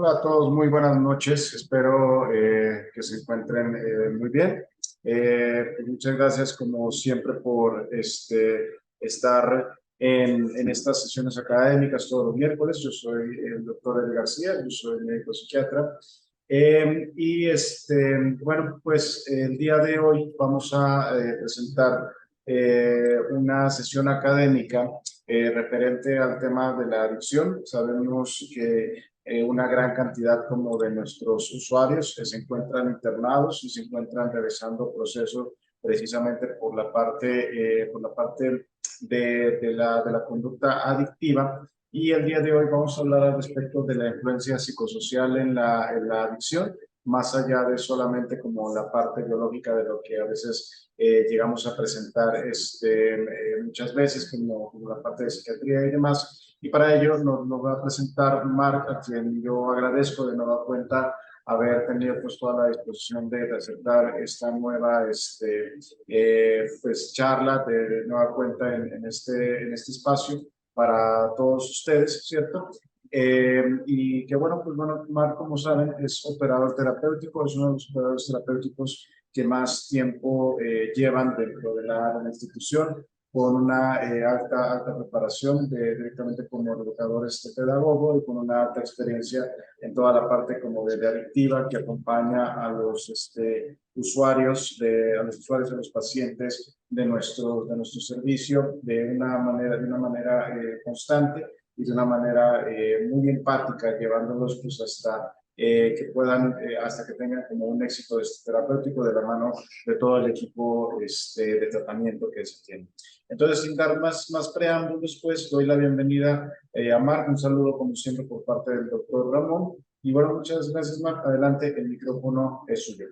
Hola a todos, muy buenas noches. Espero que se encuentren muy bien. Pues muchas gracias, como siempre, por estar en estas sesiones académicas todos los miércoles. Yo soy el doctor Ed García, yo soy médico psiquiatra. Bueno, pues el día de hoy vamos a presentar una sesión académica referente al tema de la adicción. Sabemos que una gran cantidad como de nuestros usuarios se encuentran internados y se encuentran realizando procesos precisamente por la parte de la conducta adictiva. Y el día de hoy vamos a hablar al respecto de la influencia psicosocial en la adicción, más allá de solamente como la parte biológica de lo que a veces llegamos a presentar muchas veces como la parte de psiquiatría y demás. Y para ello nos va a presentar Marc, a quien yo agradezco de nueva cuenta haber tenido pues toda la disposición de aceptar esta nueva pues charla de nueva cuenta en este espacio para todos ustedes, ¿cierto? Y que bueno, Marc, como saben, es operador terapéutico, es uno de los operadores terapéuticos que más tiempo llevan dentro de de la institución, con una alta preparación directamente como educador pedagogo y con una alta experiencia en toda la parte como de adictiva que acompaña a los a los usuarios, a los pacientes de nuestro servicio de una manera constante y de una manera muy empática, llevándolos pues hasta que tengan como un éxito terapéutico de la mano de todo el equipo de tratamiento que se tiene. Entonces, sin dar más preámbulos, pues doy la bienvenida a Marc. Un saludo, como siempre, por parte del doctor Ramón. Y bueno, muchas gracias, Marc. Adelante, el micrófono es suyo.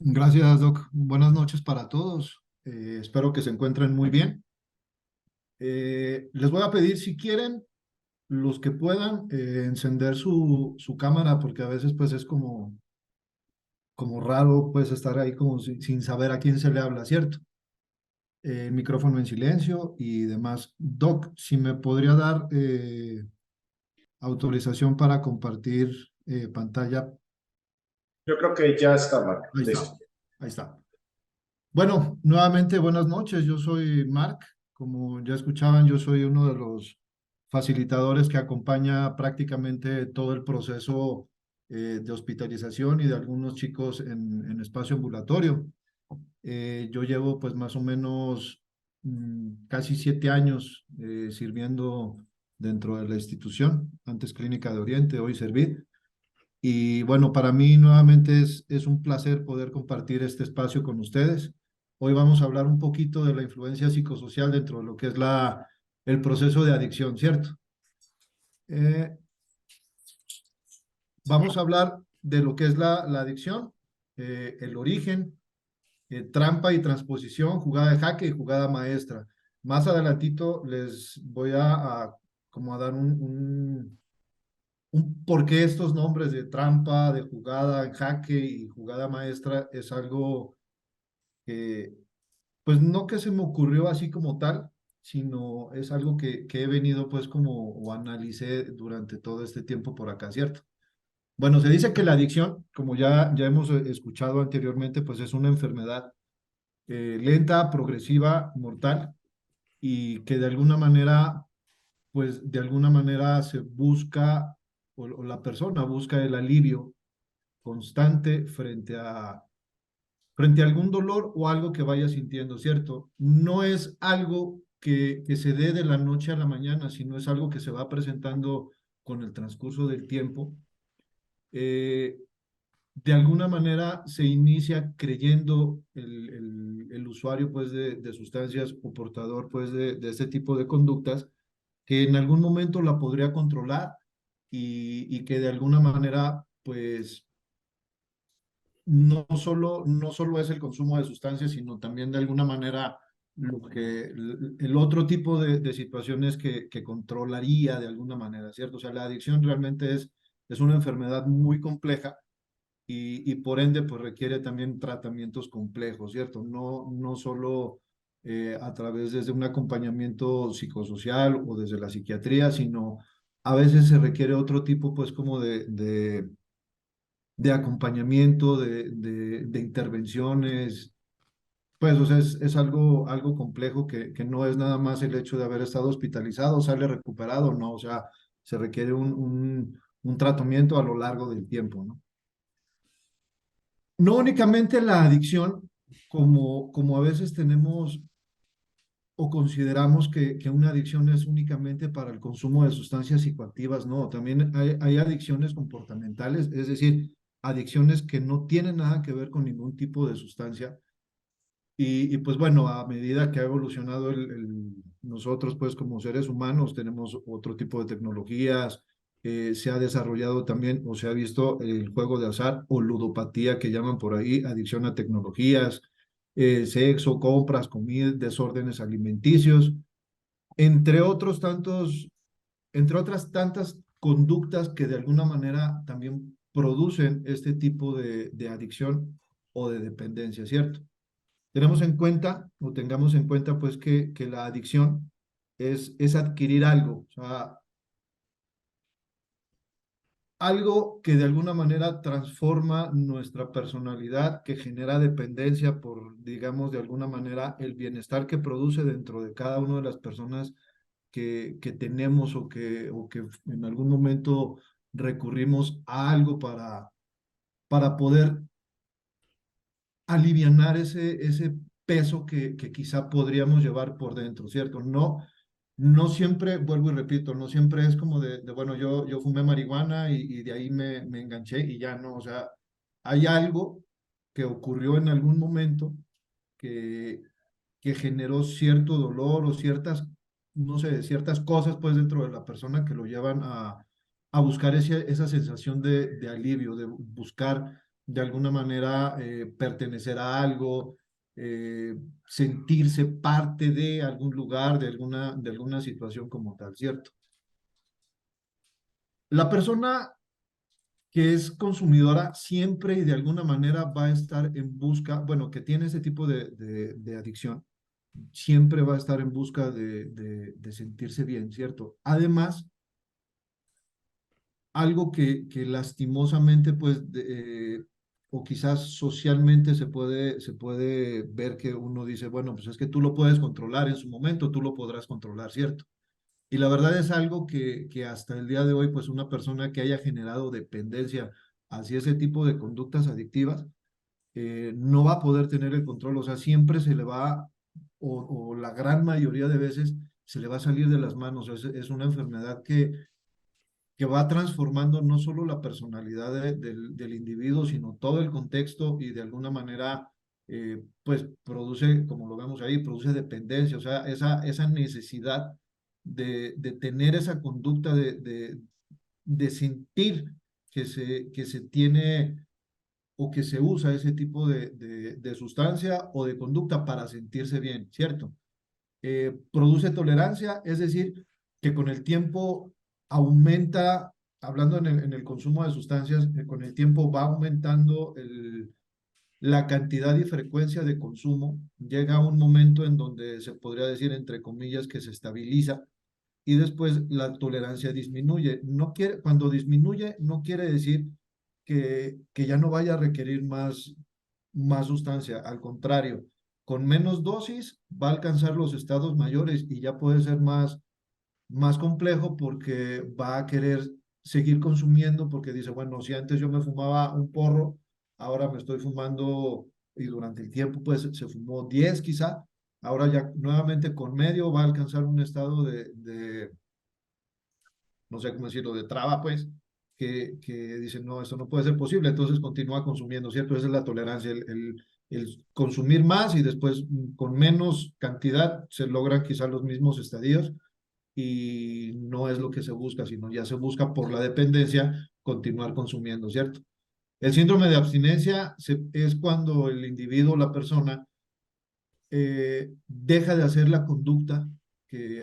Gracias, Doc. Buenas noches para todos. Espero que se encuentren muy bien. Les voy a pedir, si quieren, los que puedan, encender su cámara, porque a veces pues es como raro pues estar ahí como sin saber a quién se le habla, ¿cierto? El micrófono en silencio y demás. Doc, si me podría dar autorización para compartir pantalla. Yo creo que ya está, Marc. Ahí está, Listo. ahí está. Bueno, nuevamente buenas noches. Yo soy Marc. Como ya escuchaban, yo soy uno de los facilitadores que acompaña prácticamente todo el proceso de hospitalización y de algunos chicos en espacio ambulatorio. Yo llevo pues más o menos casi 7 años sirviendo dentro de la institución, antes Clínica de Oriente, hoy Servid. Y bueno, para mí nuevamente es un placer poder compartir este espacio con ustedes. Hoy vamos a hablar un poquito de la influencia psicosocial dentro de lo que es el proceso de adicción, ¿cierto? Eh, Vamos a hablar de lo que es la adicción, el origen, trampa y transposición, jugada de jaque y jugada maestra. Más adelantito les voy como a dar un por qué estos nombres de trampa, de jugada en jaque y jugada maestra es algo que, pues no que se me ocurrió así como tal, sino es algo que he venido pues como o analicé durante todo este tiempo por acá, ¿cierto? Bueno, se dice que la adicción, como ya hemos escuchado anteriormente, pues es una enfermedad lenta, progresiva, mortal y que de alguna manera, pues de alguna manera se busca o la persona busca el alivio constante frente a algún dolor o algo que vaya sintiendo, ¿cierto? No es algo que se dé de la noche a la mañana, sino es algo que se va presentando con el transcurso del tiempo. Eh, de alguna manera se inicia creyendo el usuario pues de sustancias o portador pues de este tipo de conductas que en algún momento la podría controlar y que de alguna manera pues no solo es el consumo de sustancias, sino también de alguna manera el otro tipo de situaciones que controlaría de alguna manera, ¿cierto? O sea, la adicción realmente es una enfermedad muy compleja y por ende pues requiere también tratamientos complejos, ¿cierto? No solo a través desde un acompañamiento psicosocial o desde la psiquiatría, sino A veces se requiere otro tipo, pues, como de acompañamiento, de intervenciones. Pues, o sea, es algo complejo que no es nada más el hecho de haber estado hospitalizado, sale recuperado, no, o sea, se requiere un tratamiento a lo largo del tiempo, ¿no? No únicamente la adicción, como a veces tenemos o consideramos que una adicción es únicamente para el consumo de sustancias psicoactivas, no, también hay adicciones comportamentales, es decir, adicciones que no tienen nada que ver con ningún tipo de sustancia. Y pues bueno, a medida que ha evolucionado nosotros pues como seres humanos tenemos otro tipo de tecnologías, se ha desarrollado también o se ha visto el juego de azar o ludopatía que llaman por ahí, adicción a tecnologías, sexo, compras, comida, desórdenes alimenticios, entre otros tantos, entre otras tantas conductas que de alguna manera también producen este tipo de adicción o de dependencia, ¿cierto? Tenemos en cuenta o tengamos en cuenta pues que la adicción es adquirir algo, o sea, algo que de alguna manera transforma nuestra personalidad, que genera dependencia por, digamos, de alguna manera el bienestar que produce dentro de cada una de las personas que tenemos o que en algún momento recurrimos a algo para poder alivianar ese peso que quizá podríamos llevar por dentro, ¿cierto? No, no siempre, vuelvo y repito, no siempre es como bueno, yo fumé marihuana y de ahí me enganché y ya no, o sea, hay algo que ocurrió en algún momento que, que generó cierto dolor o ciertas, no sé, ciertas cosas pues dentro de la persona que lo llevan a buscar esa sensación de alivio, de buscar de alguna manera pertenecer a algo, sentirse parte de algún lugar, de alguna situación como tal, ¿cierto? La persona que es consumidora siempre y de alguna manera va a estar en busca, bueno, que tiene ese tipo de adicción, siempre va a estar en busca de sentirse bien, ¿cierto? Además, algo que lastimosamente, pues, o quizás socialmente se puede ver que uno dice, bueno, pues es que tú lo puedes controlar en su momento, tú lo podrás controlar, ¿cierto? Y la verdad es algo que hasta el día de hoy, pues una persona que haya generado dependencia hacia ese tipo de conductas adictivas, no va a poder tener el control, o sea, siempre se le va, o la gran mayoría de veces, se le va a salir de las manos, es una enfermedad que va transformando no solo la personalidad del individuo, sino todo el contexto y de alguna manera, pues produce, como lo vemos ahí, produce dependencia, o sea, esa necesidad de tener esa conducta, de sentir que se tiene o que se usa ese tipo de sustancia o de conducta para sentirse bien, ¿cierto? Produce tolerancia, es decir, que con el tiempo aumenta, hablando en el consumo de sustancias, con el tiempo va aumentando la cantidad y frecuencia de consumo, llega a un momento en donde se podría decir, entre comillas, que se estabiliza y después la tolerancia disminuye. No quiere, cuando disminuye, no quiere decir que ya no vaya a requerir más sustancia, al contrario, con menos dosis va a alcanzar los estados mayores y ya puede ser más complejo porque va a querer seguir consumiendo porque dice, bueno, si antes yo me fumaba un porro, ahora me estoy fumando y durante el tiempo pues se fumó 10 quizá, ahora ya nuevamente con medio va a alcanzar un estado no sé cómo decirlo, de traba pues, que dicen, no, esto no puede ser posible, entonces continúa consumiendo, ¿cierto? Esa es la tolerancia, el consumir más y después con menos cantidad se logran quizás los mismos estadios y no es lo que se busca, sino ya se busca por la dependencia continuar consumiendo, ¿cierto? El síndrome de abstinencia es cuando el individuo, la persona, deja de hacer la conducta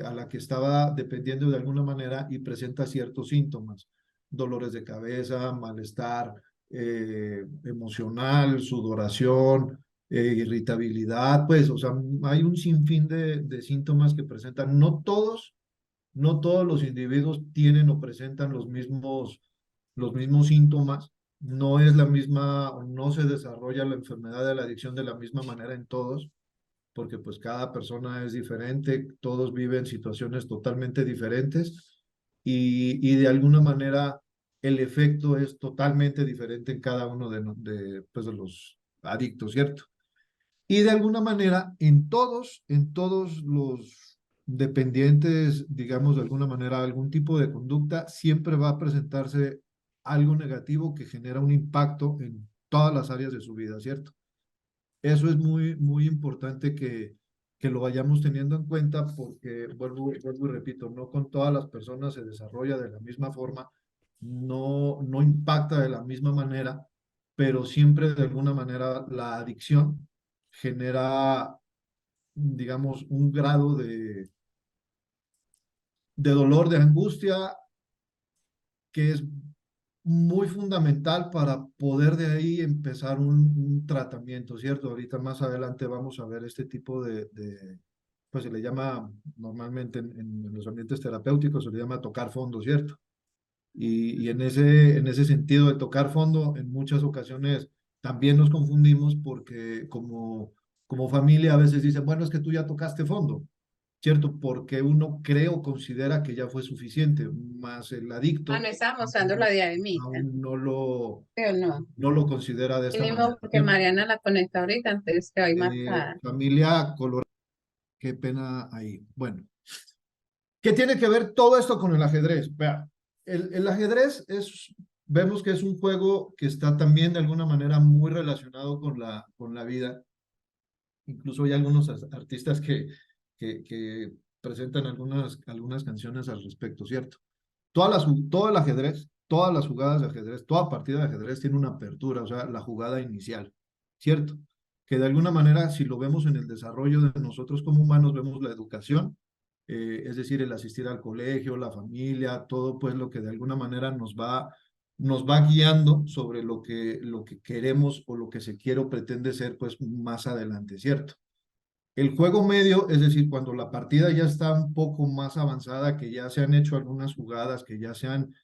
a la que estaba dependiendo de alguna manera y presenta ciertos síntomas, dolores de cabeza, malestar emocional, sudoración, irritabilidad, pues, o sea, hay un sinfín de síntomas que presentan, no todos No todos los individuos tienen o presentan los mismos síntomas, no es la misma, o no se desarrolla la enfermedad de la adicción de la misma manera en todos, porque pues cada persona es diferente, todos viven situaciones totalmente diferentes y de alguna manera el efecto es totalmente diferente en cada uno pues, de los adictos, ¿cierto? Y de alguna manera, en todos los dependientes, digamos de alguna manera, algún tipo de conducta, siempre va a presentarse algo negativo que genera un impacto en todas las áreas de su vida, ¿cierto? Eso es muy, muy importante que lo vayamos teniendo en cuenta porque, vuelvo y repito, no con todas las personas se desarrolla de la misma forma, no impacta de la misma manera, pero siempre de alguna manera la adicción genera, digamos, un grado de dolor, de angustia, que es muy fundamental para poder de ahí empezar un tratamiento, ¿cierto? Ahorita más adelante vamos a ver este tipo pues se le llama normalmente en los ambientes terapéuticos, se le llama tocar fondo, ¿cierto? Y en ese sentido de tocar fondo, en muchas ocasiones también nos confundimos porque como familia a veces dicen, bueno, es que tú ya tocaste fondo, ¿cierto? Porque uno cree o considera que ya fue suficiente, más el Ah, adicto no estaba mostrando la diademita, aún pero no. no lo considera de esta Mínimo manera, porque ¿cierto? Mariana la conecta ahorita, entonces que hoy marcada. Familia colorada, qué pena ahí. Bueno, ¿qué tiene que ver todo esto con el ajedrez? Vea, el ajedrez vemos que es un juego que está también de alguna manera muy relacionado con la vida. Incluso hay algunos artistas que presentan algunas canciones al respecto, ¿cierto? Todo el ajedrez, todas las jugadas de ajedrez, toda partida de ajedrez tiene una apertura, o sea, la jugada inicial, ¿cierto? Que de alguna manera, si lo vemos en el desarrollo de nosotros como humanos, vemos la educación, es decir, el asistir al colegio, la familia, todo pues lo que de alguna manera nos va guiando sobre lo que queremos o lo que se quiere o pretende ser pues más adelante, ¿cierto? El juego medio, es decir, cuando la partida ya está un poco más avanzada, que ya se han hecho algunas jugadas, que ya se han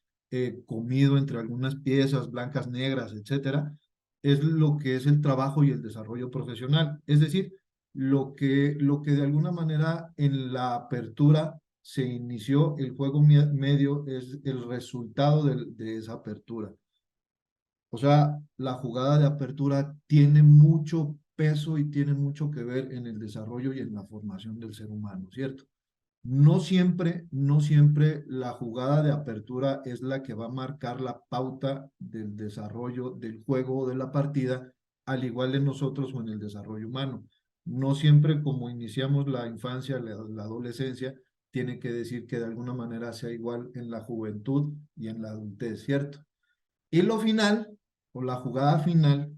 comido entre algunas piezas blancas, negras, etcétera, es lo que es el trabajo y el desarrollo profesional. Es decir, lo que de alguna manera en la apertura se inició, el juego medio es el resultado de esa apertura. O sea, la jugada de apertura tiene mucho peso y tiene mucho que ver en el desarrollo y en la formación del ser humano, ¿cierto? No siempre la jugada de apertura es la que va a marcar la pauta del desarrollo del juego o de la partida, al igual en nosotros o en el desarrollo humano. No siempre como iniciamos la infancia, la adolescencia, tiene que decir que de alguna manera sea igual en la juventud y en la adultez, ¿cierto? Y lo final, o la jugada final,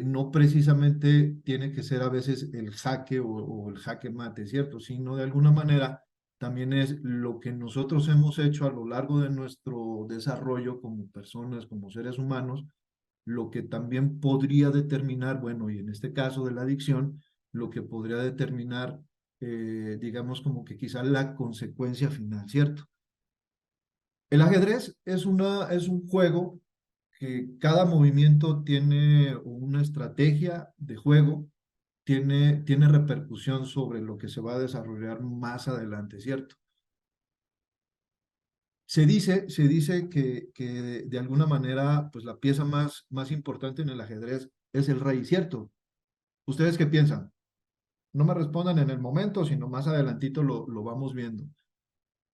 no precisamente tiene que ser a veces el jaque o el jaque mate, ¿cierto? Sino de alguna manera también es lo que nosotros hemos hecho a lo largo de nuestro desarrollo como personas, como seres humanos, lo que también podría determinar, bueno, y en este caso de la adicción, lo que podría determinar, digamos, como que quizá la consecuencia final, ¿cierto? El ajedrez es un juego que cada movimiento tiene una estrategia de juego, tiene repercusión sobre lo que se va a desarrollar más adelante, ¿cierto? Se dice que de alguna manera, pues la pieza más importante en el ajedrez es el rey, ¿cierto? ¿Ustedes qué piensan? No me respondan en el momento, sino más adelantito lo vamos viendo.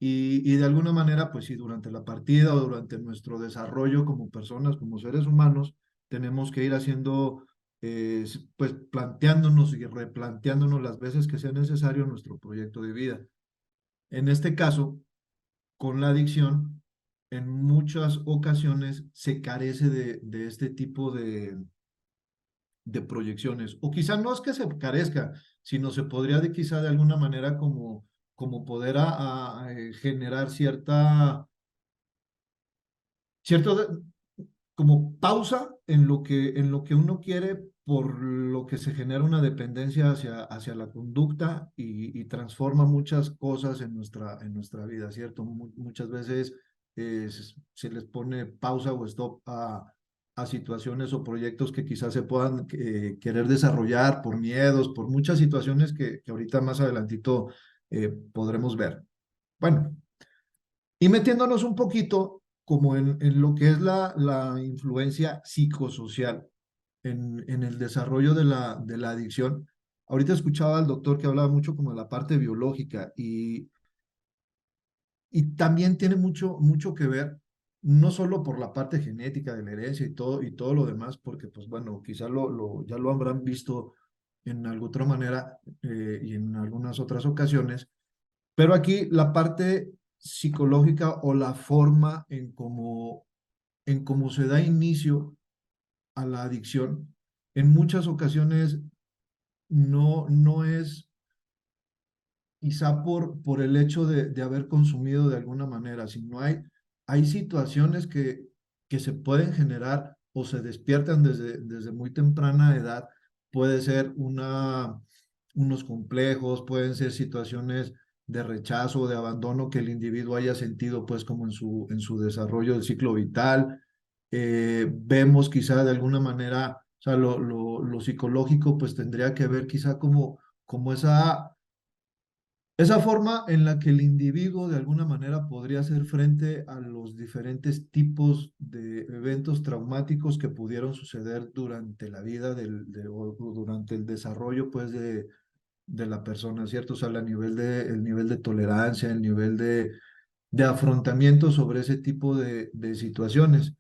Y de alguna manera, pues sí, durante la partida o durante nuestro desarrollo como personas, como seres humanos, tenemos que ir haciendo, pues planteándonos y replanteándonos las veces que sea necesario nuestro proyecto de vida. En este caso, con la adicción, en muchas ocasiones se carece de este tipo de proyecciones. O quizá no es que se carezca, sino se podría quizá de alguna manera como poder generar cierto como pausa en lo que uno quiere por lo que se genera una dependencia hacia la conducta y transforma muchas cosas en nuestra vida, ¿cierto? Muchas veces se les pone pausa o stop a situaciones o proyectos que quizás se puedan querer desarrollar por miedos, por muchas situaciones que ahorita más adelantito podremos ver. Bueno, y metiéndonos un poquito como en lo que es la influencia psicosocial en el desarrollo de la adicción. Ahorita escuchaba al doctor que hablaba mucho como de la parte biológica y también tiene mucho que ver, no solo por la parte genética de la herencia y todo lo demás, porque pues bueno, quizá ya lo habrán visto en alguna otra manera y en algunas otras ocasiones, pero aquí la parte psicológica o la forma en cómo se da inicio a la adicción, en muchas ocasiones no es quizá por el hecho de haber consumido de alguna manera, sino hay situaciones que se pueden generar o se despiertan desde muy temprana edad. Puede ser unos complejos, pueden ser situaciones de rechazo o de abandono que el individuo haya sentido pues como en su desarrollo del ciclo vital. Vemos quizá de alguna manera, o sea, lo psicológico pues tendría que ver quizá como esa forma en la que el individuo de alguna manera podría hacer frente a los diferentes tipos de eventos traumáticos que pudieron suceder durante la vida o durante el desarrollo pues de la persona, ¿cierto? O sea, el nivel de tolerancia, el nivel de afrontamiento sobre ese tipo de situaciones.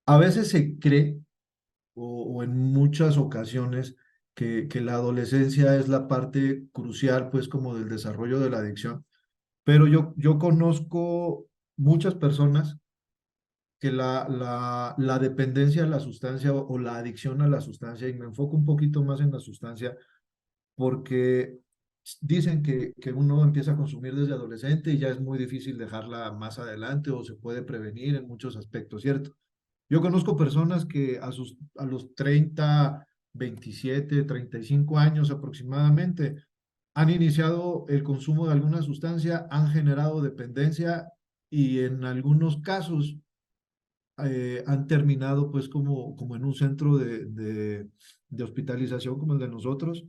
A veces se cree o en muchas ocasiones que la adolescencia es la parte crucial, pues, como del desarrollo de la adicción. Pero yo conozco muchas personas que la dependencia a la sustancia o la adicción a la sustancia, y me enfoco un poquito más en la sustancia, porque dicen que uno empieza a consumir desde adolescente y ya es muy difícil dejarla más adelante o se puede prevenir en muchos aspectos, ¿cierto? Yo conozco personas que a los 30, 27, 35 años aproximadamente han iniciado el consumo de alguna sustancia, han generado dependencia y en algunos casos han terminado pues como en un centro de hospitalización como el de nosotros,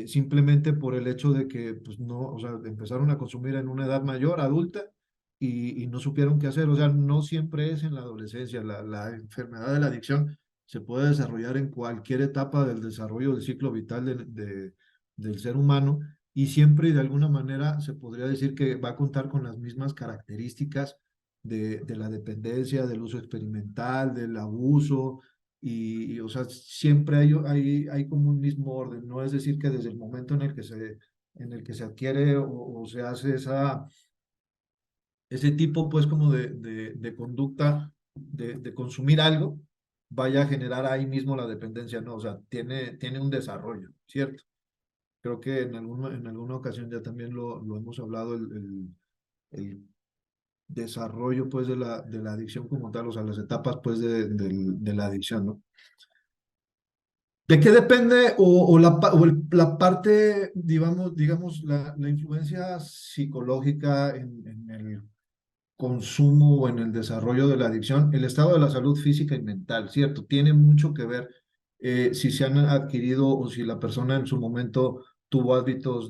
simplemente por el hecho de que pues no, o sea, empezaron a consumir en una edad mayor, adulta, y no supieron qué hacer. O sea, no siempre es en la adolescencia. La enfermedad de la adicción se puede desarrollar en cualquier etapa del desarrollo del ciclo vital del ser humano y siempre y de alguna manera se podría decir que va a contar con las mismas características de la dependencia, del uso experimental, del abuso, o sea, siempre hay como un mismo orden. No es decir que desde el momento en el que se adquiere o se hace ese tipo pues como de conducta de consumir algo, vaya a generar ahí mismo la dependencia, no, o sea, tiene un desarrollo, ¿cierto? Creo que en alguna ocasión ya también lo hemos hablado, el desarrollo pues de la adicción como tal, o sea, las etapas pues de la adicción, ¿no? ¿De qué depende o la parte, digamos la influencia psicológica en el consumo o en el desarrollo de la adicción? El estado de la salud física y mental, ¿cierto? Tiene mucho que ver si se han adquirido o si la persona en su momento tuvo hábitos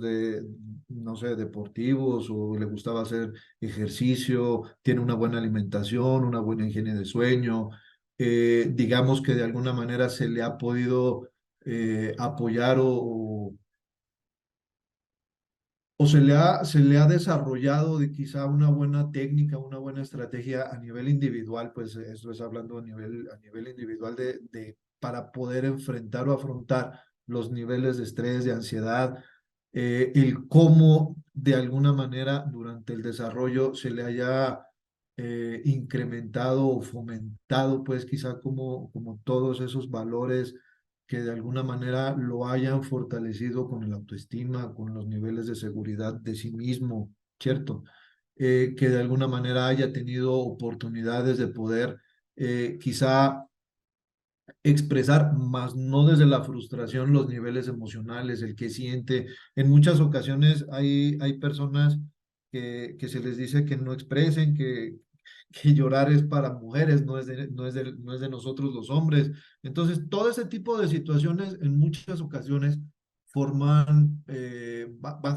no sé, deportivos o le gustaba hacer ejercicio, tiene una buena alimentación, una buena higiene de sueño, digamos que de alguna manera se le ha podido apoyar o se le ha desarrollado de quizá una buena técnica, una buena estrategia a nivel individual, pues eso es hablando a nivel individual para poder enfrentar o afrontar los niveles de estrés, de ansiedad, el cómo de alguna manera durante el desarrollo se le haya incrementado o fomentado, pues quizá como todos esos valores que de alguna manera lo hayan fortalecido con el autoestima, con los niveles de seguridad de sí mismo, ¿cierto? Que de alguna manera haya tenido oportunidades de poder quizá expresar, más no desde la frustración, los niveles emocionales, el que siente. En muchas ocasiones hay personas que se les dice que no expresen, que llorar es para mujeres, no es de nosotros los hombres. Entonces, todo ese tipo de situaciones en muchas ocasiones van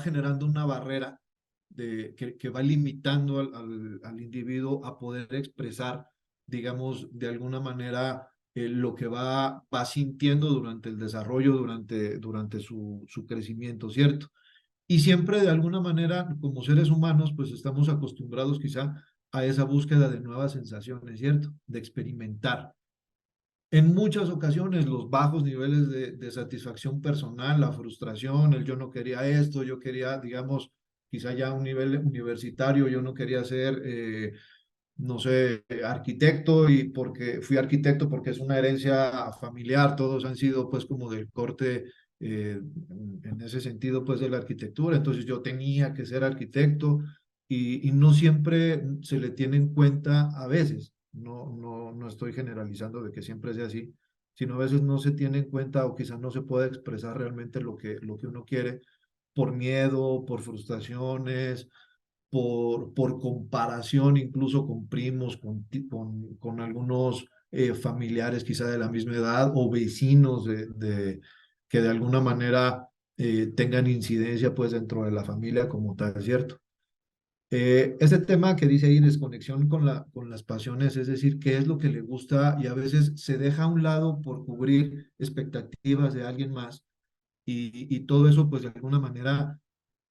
generando una barrera que va limitando al individuo a poder expresar, digamos, de alguna manera lo que va sintiendo durante el desarrollo, durante su crecimiento, ¿cierto? Y siempre de alguna manera, como seres humanos, pues estamos acostumbrados quizá a esa búsqueda de nuevas sensaciones, ¿cierto? De experimentar. En muchas ocasiones los bajos niveles de satisfacción personal, la frustración, el yo no quería esto, yo quería, digamos, quizá ya a un nivel universitario, yo no quería ser no sé, arquitecto y porque fui arquitecto porque es una herencia familiar, todos han sido pues como del corte en ese sentido pues de la arquitectura, entonces yo tenía que ser arquitecto y no siempre se le tiene en cuenta a veces, no estoy generalizando de que siempre sea así, sino a veces no se tiene en cuenta o quizás no se puede expresar realmente lo que uno quiere por miedo, por frustraciones, por comparación incluso con primos, con algunos familiares quizá de la misma edad o vecinos que de alguna manera tengan incidencia pues dentro de la familia como tal, ¿cierto? Este tema que dice ahí, desconexión con las pasiones, es decir, qué es lo que le gusta y a veces se deja a un lado por cubrir expectativas de alguien más y todo eso pues de alguna manera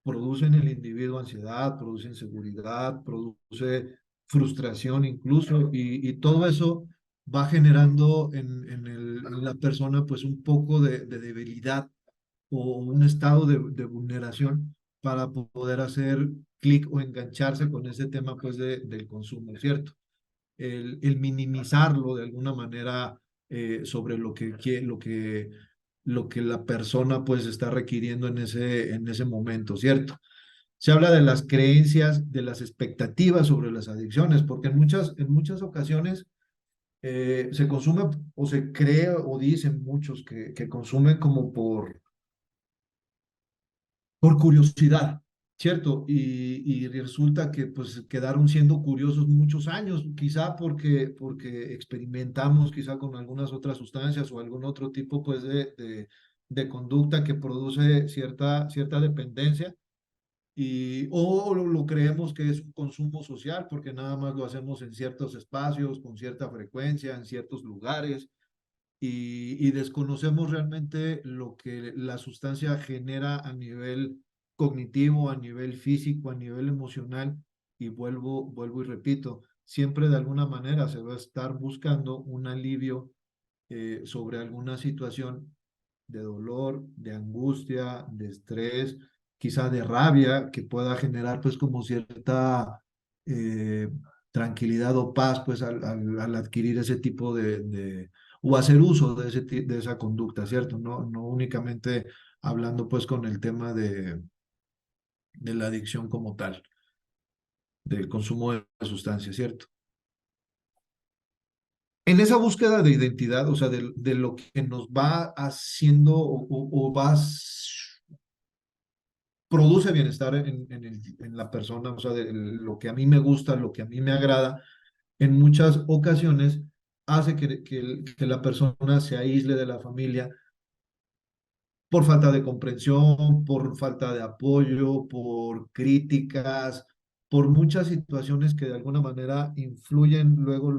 produce en el individuo ansiedad, produce inseguridad, produce frustración incluso, y todo eso va generando en la persona pues un poco de debilidad o un estado de vulneración para poder hacer clic o engancharse con ese tema pues del consumo, ¿cierto? El minimizarlo de alguna manera sobre lo que la persona pues está requiriendo en ese momento, ¿cierto? Se habla de las creencias, de las expectativas sobre las adicciones, porque en muchas ocasiones se consume o se cree o dicen muchos que consumen como por curiosidad, ¿cierto? Y resulta que pues quedaron siendo curiosos muchos años, quizá porque experimentamos quizá con algunas otras sustancias o algún otro tipo pues de conducta que produce cierta dependencia o lo creemos que es un consumo social porque nada más lo hacemos en ciertos espacios, con cierta frecuencia, en ciertos lugares y desconocemos realmente lo que la sustancia genera a nivel cognitivo, a nivel físico, a nivel emocional. Y vuelvo y repito, siempre de alguna manera se va a estar buscando un alivio sobre alguna situación de dolor, de angustia, de estrés, quizá de rabia, que pueda generar pues como cierta eh, tranquilidad o paz pues al adquirir ese tipo o hacer uso de esa conducta, ¿cierto? No únicamente hablando pues con el tema de la adicción como tal, del consumo de sustancias, ¿cierto? En esa búsqueda de identidad, o sea, de lo que nos va haciendo produce bienestar en la persona, o sea, de lo que a mí me gusta, lo que a mí me agrada, en muchas ocasiones hace que la persona se aísle de la familia por falta de comprensión, por falta de apoyo, por críticas, por muchas situaciones que de alguna manera influyen luego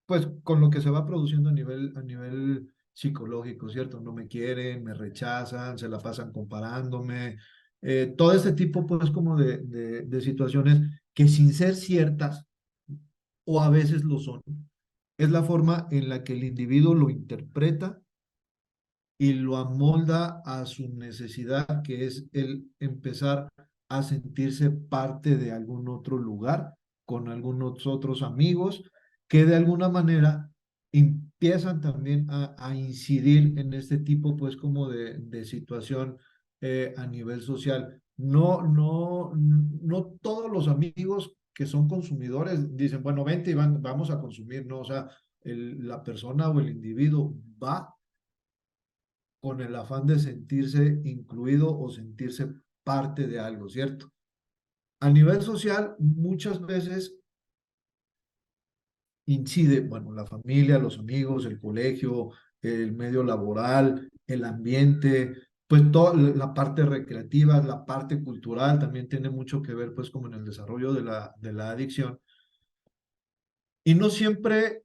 pues con lo que se va produciendo a nivel psicológico, ¿cierto? No me quieren, me rechazan, se la pasan comparándome, todo este tipo, pues, como de situaciones que sin ser ciertas, o a veces lo son, es la forma en la que el individuo lo interpreta y lo amolda a su necesidad, que es el empezar a sentirse parte de algún otro lugar, con algunos otros amigos, que de alguna manera empiezan también a incidir en este tipo, pues, como de situación a nivel social. No todos los amigos que son consumidores dicen, bueno, vente y vamos a consumir, ¿no? O sea, la persona o el individuo va con el afán de sentirse incluido o sentirse parte de algo, ¿cierto? A nivel social, muchas veces incide, bueno, la familia, los amigos, el colegio, el medio laboral, el ambiente, pues toda la parte recreativa, la parte cultural también tiene mucho que ver, pues, como en el desarrollo de la adicción. Y no siempre,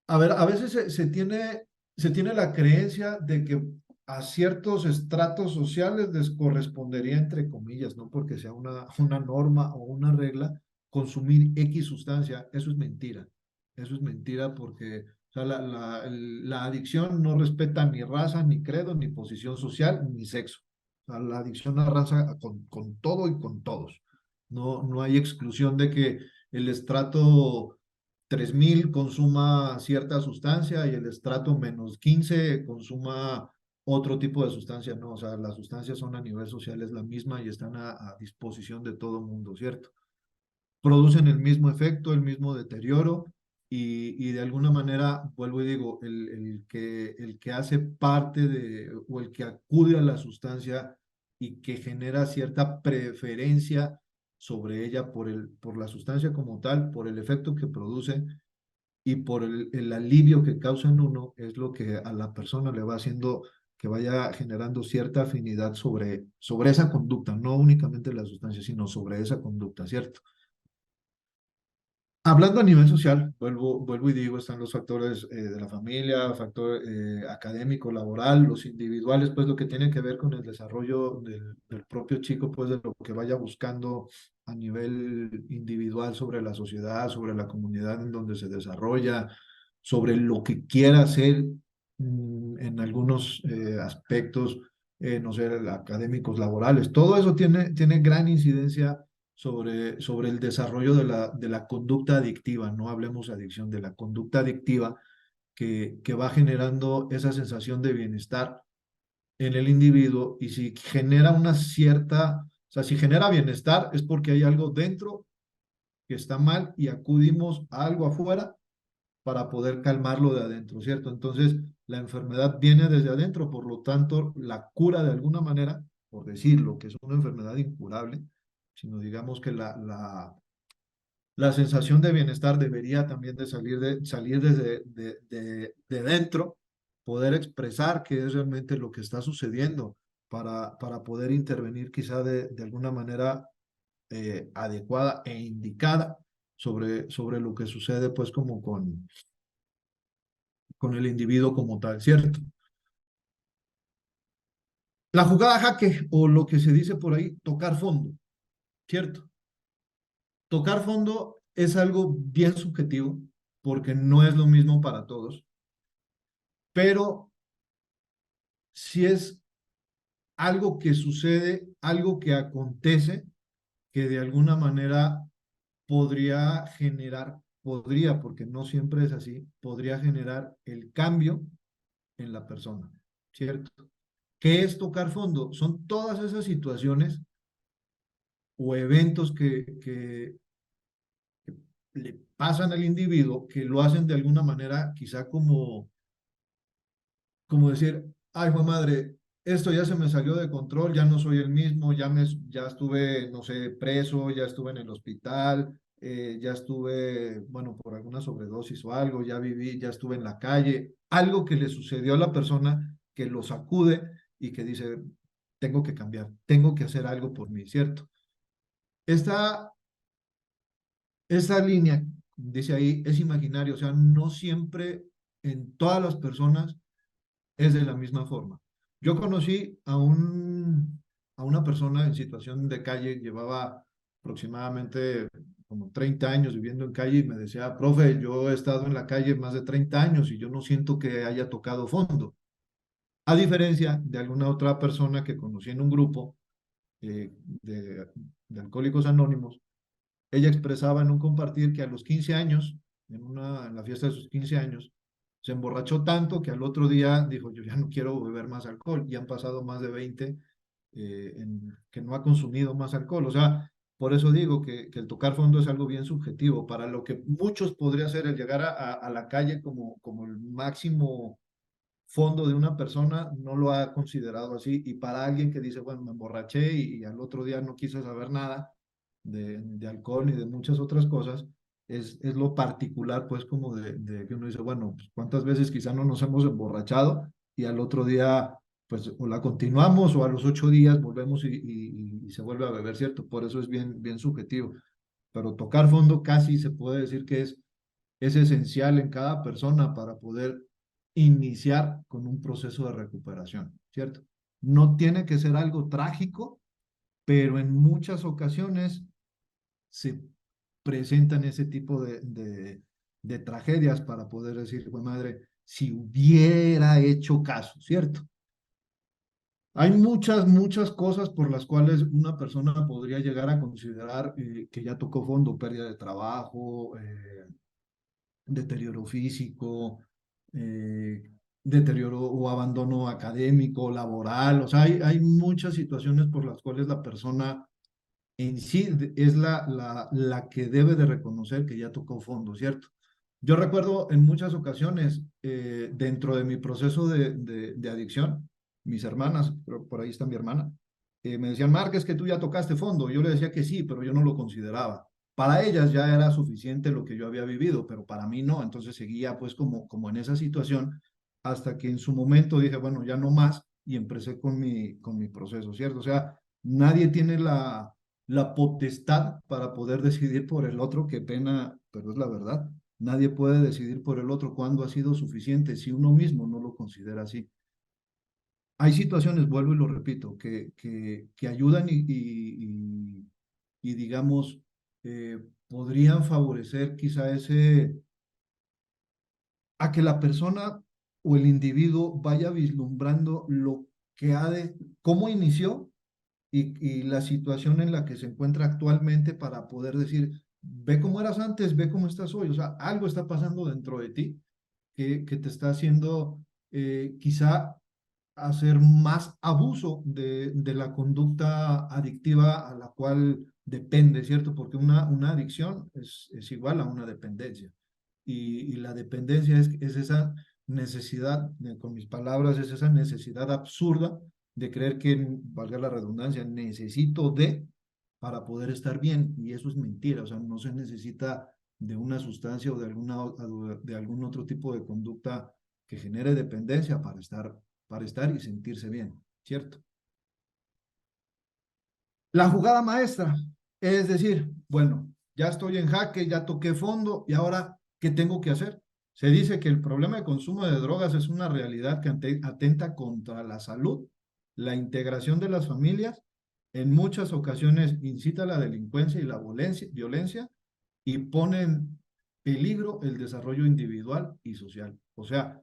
a ver, a veces se tiene la creencia de que a ciertos estratos sociales les correspondería, entre comillas, no porque sea una norma o una regla, consumir X sustancia. Eso es mentira. Eso es mentira porque o sea, la adicción no respeta ni raza, ni credo, ni posición social, ni sexo. O sea, la adicción arrasa con todo y con todos. No, no hay exclusión de que el estrato 3000 consuma cierta sustancia y el estrato -15 consuma otro tipo de sustancia. No, o sea, las sustancias son a nivel social es la misma y están a disposición de todo el mundo, ¿cierto? Producen el mismo efecto, el mismo deterioro y de alguna manera, vuelvo y digo, el que hace parte de o el que acude a la sustancia y que genera cierta preferencia sobre ella por la sustancia como tal, por el efecto que produce, y por el alivio que causa en uno es lo que a la persona le va haciendo que vaya generando cierta afinidad sobre esa conducta, no únicamente la sustancia, sino sobre esa conducta, ¿cierto? Hablando a nivel social, vuelvo y digo, están los factores de la familia, factor académico, laboral, los individuales, pues lo que tiene que ver con el desarrollo del propio chico, pues de lo que vaya buscando a nivel individual sobre la sociedad, sobre la comunidad en donde se desarrolla, sobre lo que quiera hacer en algunos aspectos, no sé, académicos, laborales. Todo eso tiene gran incidencia sobre el desarrollo de la conducta adictiva, no hablemos adicción, de la conducta adictiva que va generando esa sensación de bienestar en el individuo y si genera una cierta, o sea, si genera bienestar es porque hay algo dentro que está mal y acudimos a algo afuera para poder calmarlo de adentro, ¿cierto? Entonces, la enfermedad viene desde adentro, por lo tanto, la cura de alguna manera, por decirlo, que es una enfermedad incurable, sino digamos que la sensación de bienestar debería también de salir desde de dentro, poder expresar qué es realmente lo que está sucediendo para poder intervenir quizá de alguna manera adecuada e indicada sobre lo que sucede pues como con el individuo como tal, ¿cierto? La jugada jaque o lo que se dice por ahí, tocar fondo, ¿cierto? Tocar fondo es algo bien subjetivo porque no es lo mismo para todos, pero si es algo que sucede, algo que acontece, que de alguna manera podría, porque no siempre es así, podría generar el cambio en la persona, ¿cierto? ¿Qué es tocar fondo? Son todas esas situaciones o eventos que le pasan al individuo que lo hacen de alguna manera quizá como decir, ay, Juan madre, esto ya se me salió de control, ya no soy el mismo, ya estuve, no sé, preso, ya estuve en el hospital, ya estuve, bueno, por alguna sobredosis o algo, ya viví, ya estuve en la calle, algo que le sucedió a la persona que lo sacude y que dice, tengo que cambiar, tengo que hacer algo por mí, ¿cierto? Esta, esta línea, dice ahí, es imaginario, o sea, no siempre en todas las personas es de la misma forma. Yo conocí a una persona en situación de calle, llevaba aproximadamente como 30 años viviendo en calle y me decía, profe, yo he estado en la calle más de 30 años y yo no siento que haya tocado fondo. A diferencia de alguna otra persona que conocí en un grupo eh, de, de Alcohólicos Anónimos, ella expresaba en un compartir que a los 15 años, en la fiesta de sus 15 años, se emborrachó tanto que al otro día dijo, yo ya no quiero beber más alcohol. Y han pasado más de 20 que no ha consumido más alcohol. O sea, Por eso digo que el tocar fondo es algo bien subjetivo. Para lo que muchos podría ser el llegar a la calle como el máximo fondo de una persona, no lo ha considerado así. Y para alguien que dice, bueno, me emborraché y al otro día no quise saber nada de alcohol ni de muchas otras cosas, es lo particular, pues, como de que uno dice, bueno, pues, ¿cuántas veces quizá no nos hemos emborrachado y al otro día, pues, o la continuamos o a los 8 días volvemos y se vuelve a beber, ¿cierto? Por eso es bien, bien subjetivo. Pero tocar fondo casi se puede decir que es esencial en cada persona para poder iniciar con un proceso de recuperación, ¿cierto? No tiene que ser algo trágico, pero en muchas ocasiones se presentan ese tipo de tragedias para poder decir, pues madre, si hubiera hecho caso, ¿cierto? Hay muchas, muchas cosas por las cuales una persona podría llegar a considerar que ya tocó fondo, pérdida de trabajo, deterioro físico, eh, deterioro o abandono académico, laboral. O sea, hay muchas situaciones por las cuales la persona en sí es la que debe de reconocer que ya tocó fondo, ¿cierto? Yo recuerdo en muchas ocasiones, dentro de mi proceso de adicción, mis hermanas, pero por ahí está mi hermana, me decían, Mark, es que tú ya tocaste fondo. Yo le decía que sí, pero yo no lo consideraba. Para ellas ya era suficiente lo que yo había vivido, pero para mí no. Entonces seguía pues como en esa situación hasta que en su momento dije, bueno, ya no más y empecé con mi proceso, ¿cierto? O sea, nadie tiene la potestad para poder decidir por el otro, qué pena, pero es la verdad. Nadie puede decidir por el otro cuándo ha sido suficiente si uno mismo no lo considera así. Hay situaciones, vuelvo y lo repito, que ayudan y digamos, podrían favorecer quizá a que la persona o el individuo vaya vislumbrando lo que cómo inició y la situación en la que se encuentra actualmente para poder decir, ve cómo eras antes, ve cómo estás hoy. O sea, algo está pasando dentro de ti que te está haciendo quizá hacer más abuso de la conducta adictiva a la cual depende, ¿cierto? Porque una adicción es igual a una dependencia. Y la dependencia es esa necesidad, con mis palabras, es esa necesidad absurda de creer que, valga la redundancia, necesito para poder estar bien. Y eso es mentira, o sea, no se necesita de una sustancia o de algún otro tipo de conducta que genere dependencia para estar y sentirse bien, ¿cierto? La jugada maestra, es decir, bueno, ya estoy en jaque, ya toqué fondo y ahora, ¿qué tengo que hacer? Se dice que el problema de consumo de drogas es una realidad que atenta contra la salud, la integración de las familias, en muchas ocasiones incita a la delincuencia y la violencia y pone en peligro el desarrollo individual y social. O sea,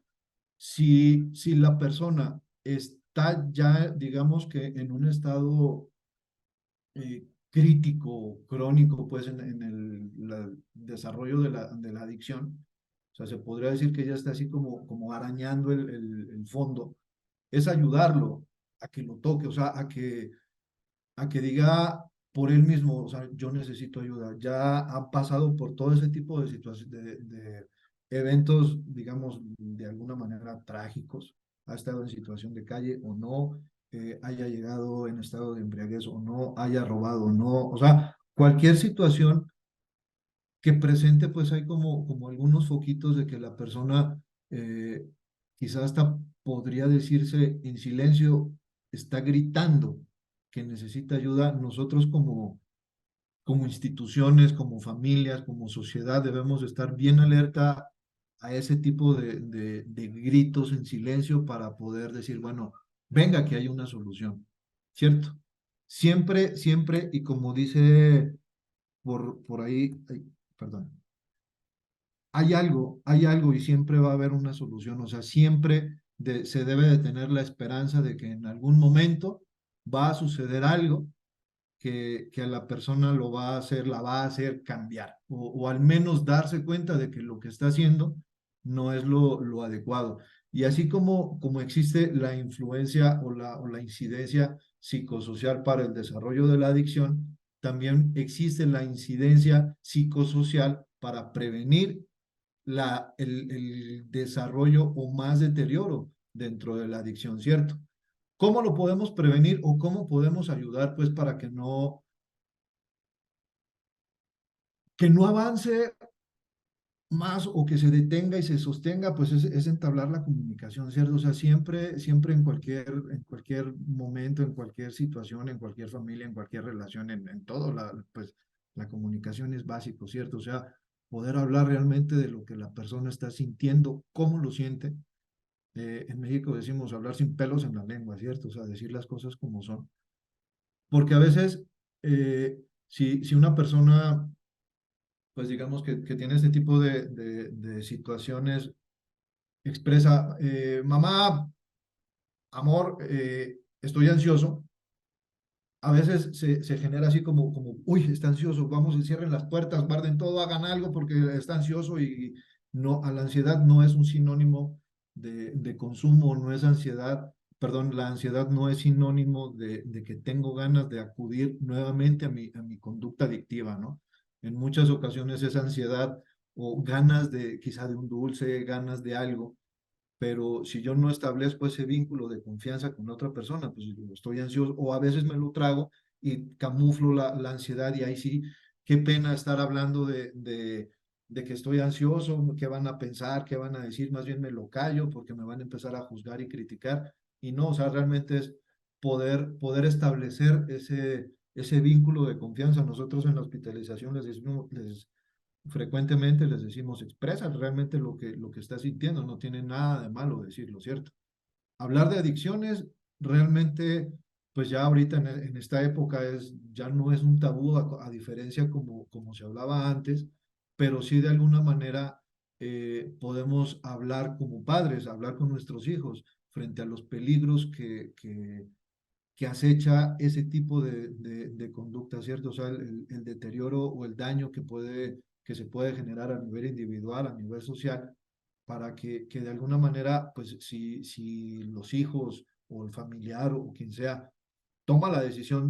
si la persona está ya, digamos que en un estado crítico, crónico, pues en el desarrollo de la adicción, o sea, se podría decir que ya está así como arañando el fondo, es ayudarlo a que lo toque, o sea, a que diga por él mismo, o sea, yo necesito ayuda. Ya ha pasado por todo ese tipo de situaciones, de eventos, digamos, de alguna manera trágicos, ha estado en situación de calle o no, haya llegado en estado de embriaguez o no, haya robado o no, o sea, cualquier situación que presente, pues hay como algunos foquitos de que la persona quizás hasta podría decirse en silencio, está gritando que necesita ayuda. Nosotros como instituciones, como familias, como sociedad, debemos estar bien alerta a ese tipo de gritos en silencio para poder decir, bueno, venga que hay una solución, ¿cierto? Siempre, siempre, y como dice por ahí, perdón, hay algo y siempre va a haber una solución, o sea, siempre se debe de tener la esperanza de que en algún momento va a suceder algo que a la persona la va a hacer cambiar, o al menos darse cuenta de que lo que está haciendo no es lo adecuado. Y así como existe la influencia o la incidencia psicosocial para el desarrollo de la adicción, también existe la incidencia psicosocial para prevenir el desarrollo o más deterioro dentro de la adicción, ¿cierto? ¿Cómo lo podemos prevenir o cómo podemos ayudar, pues, para que no avance más o que se detenga y se sostenga? Pues es entablar la comunicación, ¿cierto? O sea, siempre en cualquier momento, en cualquier situación, en cualquier familia, en cualquier relación, en todo, pues la comunicación es básico, ¿cierto? O sea, poder hablar realmente de lo que la persona está sintiendo, cómo lo siente. En México decimos hablar sin pelos en la lengua, ¿cierto? O sea, decir las cosas como son. Porque a veces, si una persona, pues digamos que tiene este tipo de situaciones, expresa, mamá, amor, estoy ansioso. A veces se genera así como, uy, está ansioso, vamos, cierren las puertas, guarden todo, hagan algo porque está ansioso, y no, a la ansiedad no es un sinónimo de consumo, no es ansiedad, perdón, la ansiedad no es sinónimo de que tengo ganas de acudir nuevamente a mi conducta adictiva, ¿no? En muchas ocasiones es ansiedad o ganas de quizá de un dulce, ganas de algo, pero si yo no establezco ese vínculo de confianza con otra persona, pues estoy ansioso, o a veces me lo trago y camuflo la ansiedad, y ahí sí, qué pena estar hablando de que estoy ansioso, qué van a pensar, qué van a decir. Más bien me lo callo porque me van a empezar a juzgar y criticar, y no, o sea, realmente es poder establecer ese vínculo de confianza. Nosotros en la hospitalización les decimos, frecuentemente les decimos, expresa realmente lo que estás sintiendo, no tiene nada de malo decirlo, ¿cierto? Hablar de adicciones realmente, pues ya ahorita en esta época ya no es un tabú, a diferencia como se hablaba antes, pero sí de alguna manera podemos hablar como padres, hablar con nuestros hijos frente a los peligros que acecha ese tipo de conducta, ¿cierto? O sea, el deterioro o el daño que se puede generar a nivel individual, a nivel social, para que de alguna manera, pues si los hijos o el familiar o quien sea toma la decisión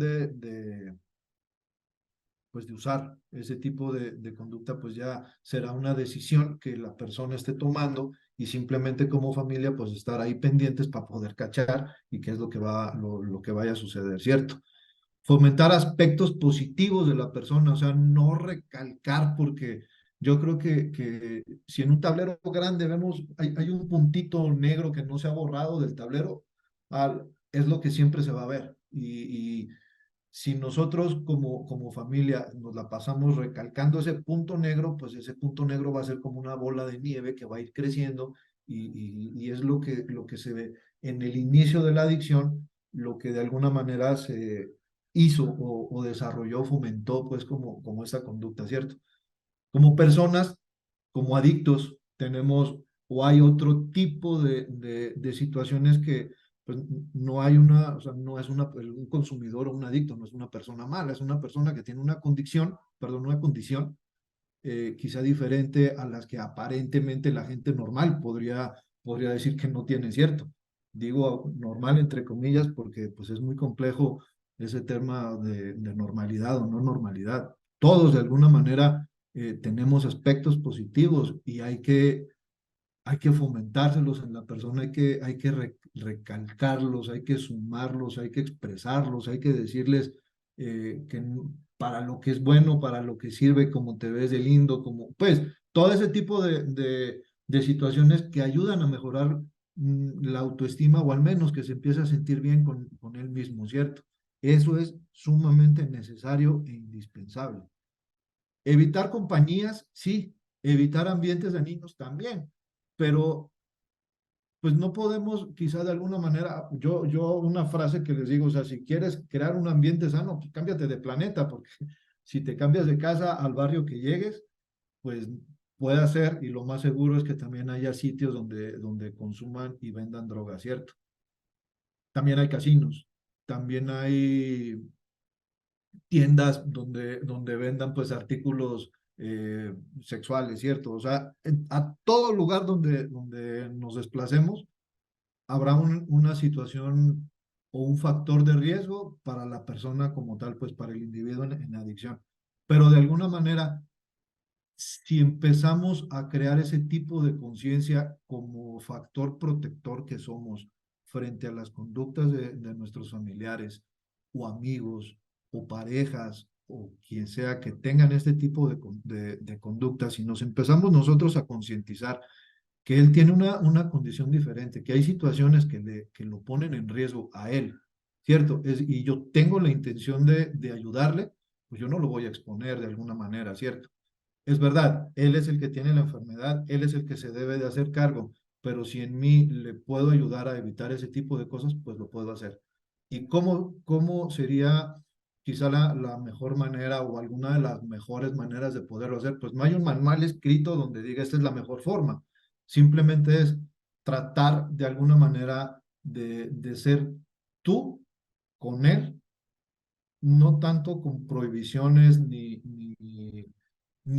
pues de usar ese tipo de conducta, pues ya será una decisión que la persona esté tomando, y simplemente como familia, pues estar ahí pendientes para poder cachar y qué es lo que vaya a suceder, ¿cierto? Fomentar aspectos positivos de la persona, o sea, no recalcar, porque yo creo que si en un tablero grande vemos, hay un puntito negro que no se ha borrado del tablero, es lo que siempre se va a ver. Y si nosotros como familia nos la pasamos recalcando ese punto negro, pues ese punto negro va a ser como una bola de nieve que va a ir creciendo, y es lo que se ve en el inicio de la adicción, lo que de alguna manera se hizo o desarrolló, fomentó, pues como esa conducta, ¿cierto? Como personas, como adictos, tenemos o hay otro tipo de situaciones que pues, no hay o sea, no es un consumidor o un adicto, no es una persona mala, es una persona que tiene una condición, perdón, una condición quizá diferente a las que aparentemente la gente normal podría decir que no tiene, ¿cierto? Digo normal entre comillas porque pues es muy complejo ese tema de normalidad o no normalidad. Todos de alguna manera tenemos aspectos positivos, y hay que fomentárselos en la persona, hay que recalcarlos, hay que sumarlos, hay que expresarlos, hay que decirles para lo que es bueno, para lo que sirve, como te ves de lindo, pues todo ese tipo de situaciones que ayudan a mejorar la autoestima, o al menos que se empiece a sentir bien con él mismo, ¿cierto? Eso es sumamente necesario e indispensable. Evitar compañías, sí, evitar ambientes de niños también, pero pues no podemos, quizá de alguna manera, yo una frase que les digo, o sea, si quieres crear un ambiente sano, pues cámbiate de planeta, porque si te cambias de casa al barrio que llegues, pues puede ser, y lo más seguro es que también haya sitios donde consuman y vendan drogas, ¿cierto? También hay casinos, también hay tiendas donde vendan pues artículos sexuales, ¿cierto? O sea, a todo lugar donde nos desplacemos habrá una situación o un factor de riesgo para la persona como tal, pues para el individuo en adicción. Pero de alguna manera, si empezamos a crear ese tipo de conciencia como factor protector que somos frente a las conductas de nuestros familiares o amigos o parejas o quien sea que tengan este tipo de conductas, y nos empezamos nosotros a concientizar que él tiene una condición diferente, que hay situaciones que lo ponen en riesgo a él, ¿cierto? Y yo tengo la intención de ayudarle, pues yo no lo voy a exponer de alguna manera, ¿cierto? Es verdad, él es el que tiene la enfermedad, él es el que se debe de hacer cargo, pero si en mí le puedo ayudar a evitar ese tipo de cosas, pues lo puedo hacer. ¿Y cómo sería quizá la mejor manera o alguna de las mejores maneras de poderlo hacer? Pues no hay un manual escrito donde diga esta es la mejor forma. Simplemente es tratar de alguna manera de ser tú con él, no tanto con prohibiciones ni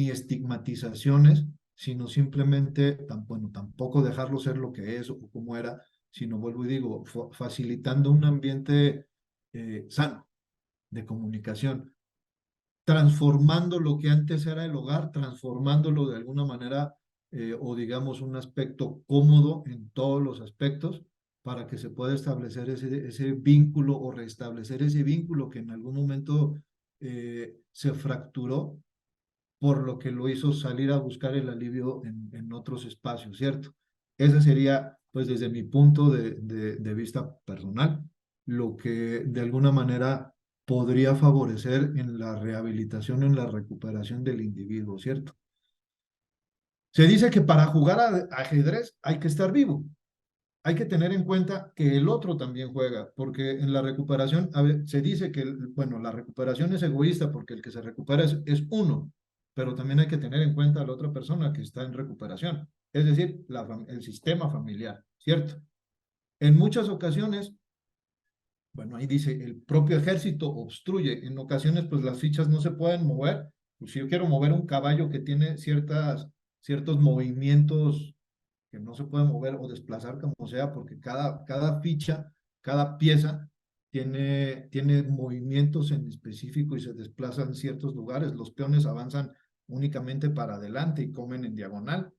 estigmatizaciones, sino simplemente, bueno, tampoco dejarlo ser lo que es o como era, sino vuelvo y digo, facilitando un ambiente sano de comunicación, transformando lo que antes era el hogar, transformándolo de alguna manera o digamos un aspecto cómodo en todos los aspectos para que se pueda establecer ese vínculo o restablecer ese vínculo que en algún momento se fracturó por lo que lo hizo salir a buscar el alivio en otros espacios, ¿cierto? Ese sería, pues desde mi punto de vista personal, lo que de alguna manera podría favorecer en la rehabilitación, en la recuperación del individuo, ¿cierto? Se dice que para jugar a ajedrez hay que estar vivo. Hay que tener en cuenta que el otro también juega, porque en la recuperación se dice que, bueno, la recuperación es egoísta porque el que se recupera es uno, pero también hay que tener en cuenta a la otra persona que está en recuperación, es decir, el sistema familiar, ¿cierto? En muchas ocasiones, bueno, ahí dice, el propio ejército obstruye, en ocasiones pues las fichas no se pueden mover, pues si yo quiero mover un caballo que tiene ciertos movimientos que no se puede mover o desplazar como sea, porque cada ficha, cada pieza tiene movimientos en específico y se desplazan en ciertos lugares. Los peones avanzan únicamente para adelante y comen en diagonal.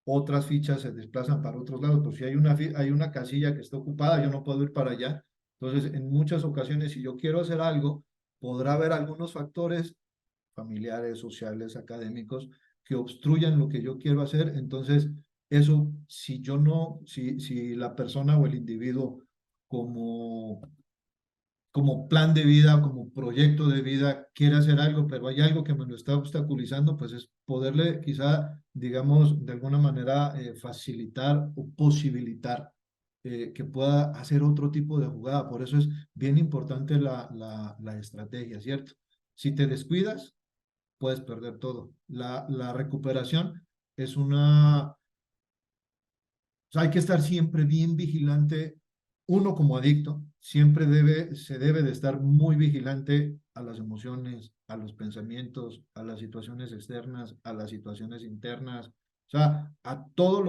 Otras fichas se desplazan para otros lados. Pues si hay una casilla que está ocupada, yo no puedo ir para allá. Entonces, en muchas ocasiones, si yo quiero hacer algo, podrá haber algunos factores familiares, sociales, académicos, que obstruyan lo que yo quiero hacer. Entonces, eso, si yo no, si la persona o el individuo como plan de vida, como proyecto de vida, quiere hacer algo, pero hay algo que me lo está obstaculizando, pues es poderle quizá, digamos, de alguna manera facilitar o posibilitar que pueda hacer otro tipo de jugada. Por eso es bien importante la estrategia, ¿cierto? Si te descuidas, puedes perder todo. La recuperación es o sea, hay que estar siempre bien vigilante. Uno como adicto siempre se debe de estar muy vigilante a las emociones, a los pensamientos, a las situaciones externas, a las situaciones internas, o sea, a todas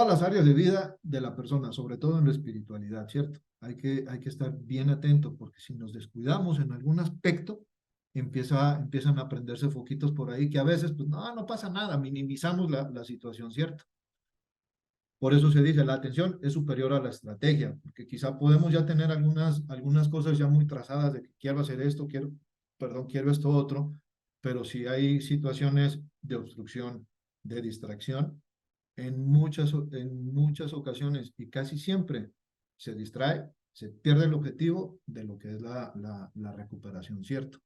las áreas de vida de la persona, sobre todo en la espiritualidad, ¿cierto? Hay que estar bien atento porque si nos descuidamos en algún aspecto, empiezan a prenderse foquitos por ahí que a veces, pues no pasa nada, minimizamos la situación, ¿cierto? Por eso se dice, la atención es superior a la estrategia, porque quizá podemos ya tener algunas cosas ya muy trazadas de que quiero hacer esto, quiero esto otro, pero si hay situaciones de obstrucción, de distracción, en muchas ocasiones y casi siempre se distrae, se pierde el objetivo de lo que es la recuperación, ¿cierto?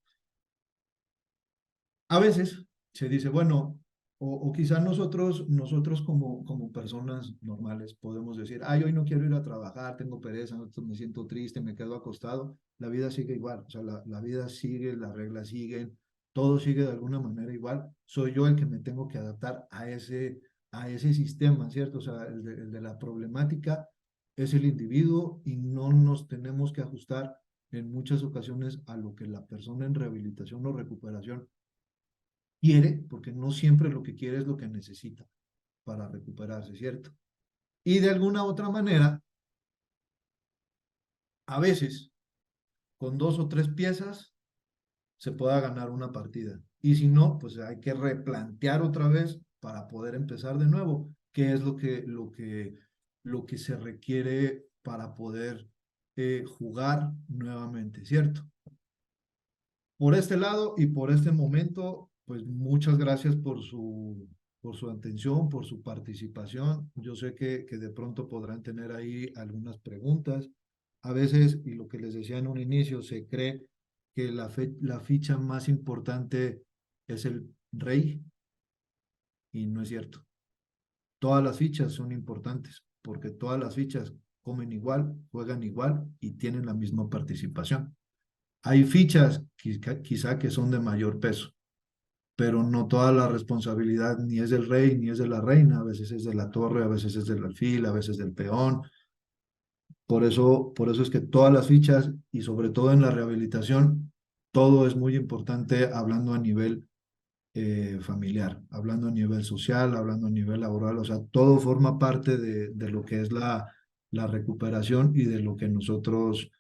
A veces se dice, bueno, o quizás nosotros como personas normales podemos decir, ay, hoy no quiero ir a trabajar, tengo pereza, me siento triste, me quedo acostado. La vida sigue igual, o sea, la vida sigue, las reglas siguen, todo sigue de alguna manera igual. Soy yo el que me tengo que adaptar a ese sistema, ¿cierto? O sea, el de la problemática es el individuo y no nos tenemos que ajustar en muchas ocasiones a lo que la persona en rehabilitación o recuperación quiere, porque no siempre lo que quiere es lo que necesita para recuperarse, ¿cierto? Y de alguna otra manera, a veces con 2 o 3 piezas se pueda ganar una partida. Y si no, pues hay que replantear otra vez para poder empezar de nuevo, qué es lo que se requiere para poder jugar nuevamente, ¿cierto? Por este lado y por este momento, pues muchas gracias por su atención, por su participación. Yo sé que de pronto podrán tener ahí algunas preguntas. A veces, y lo que les decía en un inicio, se cree que la ficha más importante es el rey y no es cierto. Todas las fichas son importantes porque todas las fichas comen igual, juegan igual y tienen la misma participación. Hay fichas quizá que son de mayor peso, pero no toda la responsabilidad ni es del rey ni es de la reina, a veces es de la torre, a veces es del alfil, a veces del peón. Por eso es que todas las fichas y sobre todo en la rehabilitación, todo es muy importante hablando a nivel familiar, hablando a nivel social, hablando a nivel laboral, o sea, todo forma parte de lo que es la recuperación y de lo que nosotros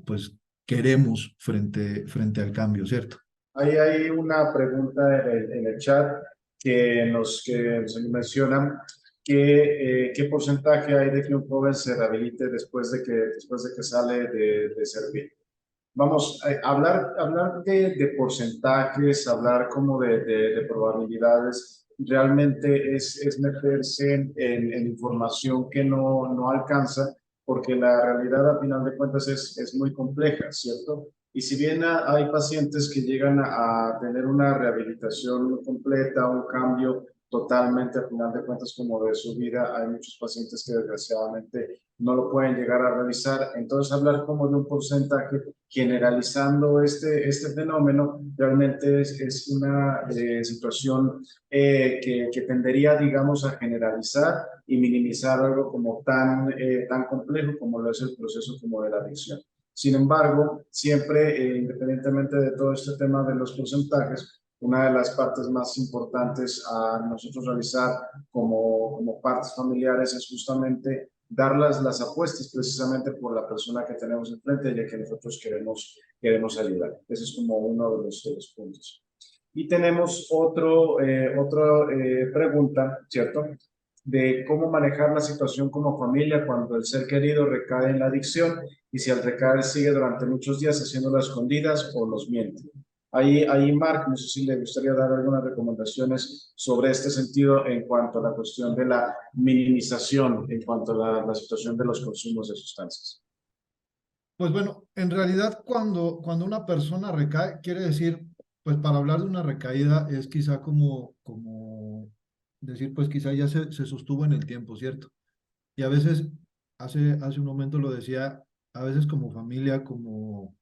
pues queremos frente al cambio, ¿cierto? Ahí hay una pregunta en el chat que nos mencionan qué porcentaje hay de que un joven se rehabilite después de que sale de servir. Vamos, hablar de porcentajes, hablar como de probabilidades, realmente es meterse en información que no alcanza, porque la realidad a final de cuentas es muy compleja, ¿cierto? Y si bien hay pacientes que llegan a tener una rehabilitación completa, un cambio totalmente a final de cuentas como de su vida, hay muchos pacientes que desgraciadamente no lo pueden llegar a realizar. Entonces, hablar como de un porcentaje generalizando este fenómeno realmente es una situación que tendería, digamos, a generalizar y minimizar algo como tan complejo como lo es el proceso como de la adicción. Sin embargo, siempre, independientemente de todo este tema de los porcentajes, una de las partes más importantes a nosotros realizar como partes familiares es justamente dar las apuestas precisamente por la persona que tenemos enfrente y a que nosotros queremos ayudar. Ese es como uno de los puntos. Y tenemos otra pregunta, ¿cierto? De cómo manejar la situación como familia cuando el ser querido recae en la adicción y si al recaer sigue durante muchos días haciéndolo a escondidas o los miente. Ahí, Mark, no sé si le gustaría dar algunas recomendaciones sobre este sentido en cuanto a la cuestión de la minimización, en cuanto a la situación de los consumos de sustancias. Pues bueno, en realidad cuando una persona recae, quiere decir, pues para hablar de una recaída es quizá como decir, pues quizá ya se sostuvo en el tiempo, ¿cierto? Y a veces, hace un momento lo decía, a veces como familia, como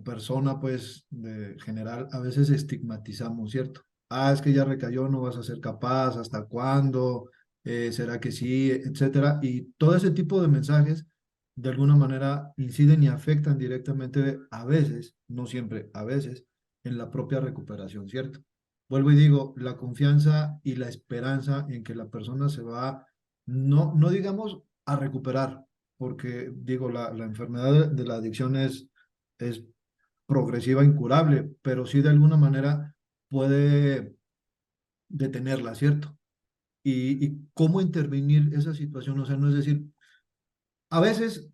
persona, pues, de general, a veces estigmatizamos, ¿cierto? Ah, es que ya recayó, no vas a ser capaz, ¿hasta cuándo? ¿Será que sí? Etcétera. Y todo ese tipo de mensajes, de alguna manera, inciden y afectan directamente, a veces, no siempre, a veces, en la propia recuperación, ¿cierto? Vuelvo y digo, la confianza y la esperanza en que la persona se va, no digamos a recuperar, porque digo, la enfermedad de la adicción es progresiva, incurable, pero sí de alguna manera puede detenerla, ¿cierto? Y cómo intervenir esa situación, o sea, no es decir, a veces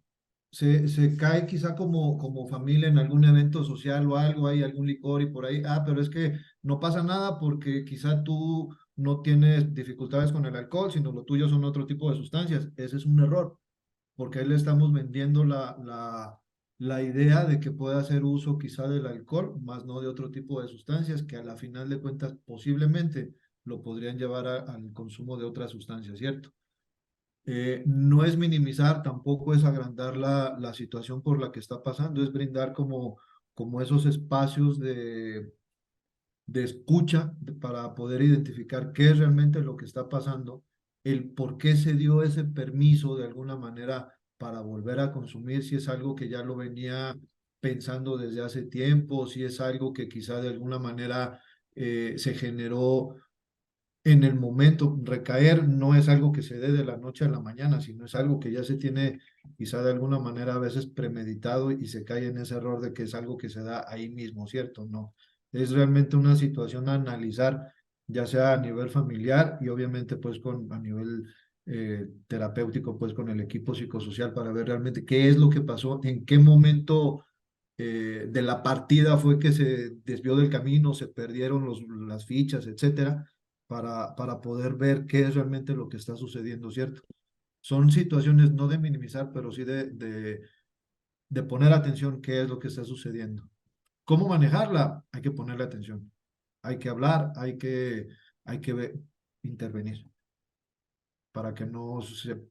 se cae quizá como familia en algún evento social o algo, hay algún licor y por ahí, pero es que no pasa nada porque quizá tú no tienes dificultades con el alcohol, sino lo tuyo son otro tipo de sustancias. Ese es un error porque ahí le estamos vendiendo la idea de que puede hacer uso quizá del alcohol, más no de otro tipo de sustancias que a la final de cuentas posiblemente lo podrían llevar al consumo de otras sustancias, ¿cierto? No es minimizar, tampoco es agrandar la situación por la que está pasando, es brindar como esos espacios de escucha para poder identificar qué es realmente lo que está pasando, el por qué se dio ese permiso de alguna manera para volver a consumir, si es algo que ya lo venía pensando desde hace tiempo, si es algo que quizá de alguna manera se generó en el momento. Recaer no es algo que se dé de la noche a la mañana, sino es algo que ya se tiene quizá de alguna manera a veces premeditado y se cae en ese error de que es algo que se da ahí mismo, ¿cierto? No, es realmente una situación a analizar, ya sea a nivel familiar y obviamente pues a nivel terapéutico, pues con el equipo psicosocial para ver realmente qué es lo que pasó, en qué momento de la partida fue que se desvió del camino, se perdieron las fichas, etcétera, para poder ver qué es realmente lo que está sucediendo, ¿cierto? Son situaciones no de minimizar, pero sí de poner atención qué es lo que está sucediendo. ¿Cómo manejarla? Hay que ponerle atención. Hay que hablar, hay que intervenir para que no se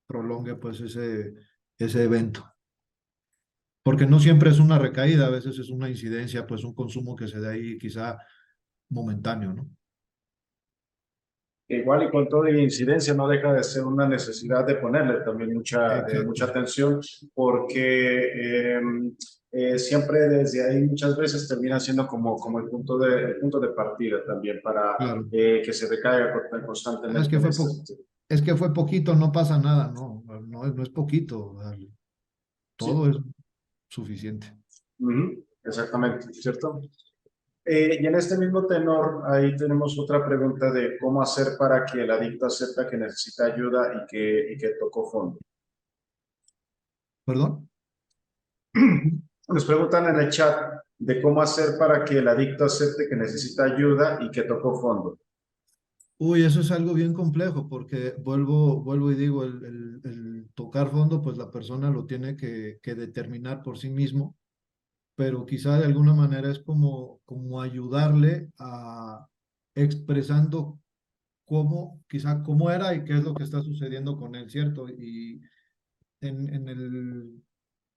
prolongue pues ese evento. Porque no siempre es una recaída, a veces es una incidencia, pues un consumo que se da ahí quizá momentáneo, ¿no? Igual y con toda incidencia no deja de ser una necesidad de ponerle también mucha Exacto, atención porque siempre desde ahí muchas veces termina siendo como el punto de partida también para claro. que se recaiga Ah, Es constantemente que en fue este po- sentido. es que fue poquito, no pasa nada, no es poquito, Sí, todo es suficiente. ujú, exactamente, ¿cierto? Y en este mismo tenor, ahí tenemos otra pregunta de cómo hacer para que el adicto acepta que necesita ayuda y que tocó fondo. ¿Perdón? Nos preguntan en el chat de cómo hacer para que el adicto acepte que necesita ayuda y que tocó fondo. Uy, eso es algo bien complejo porque vuelvo y digo, el tocar fondo, pues la persona lo tiene que determinar por sí mismo, pero quizá de alguna manera es como ayudarle a expresando quizá cómo era y qué es lo que está sucediendo con él, ¿cierto? Y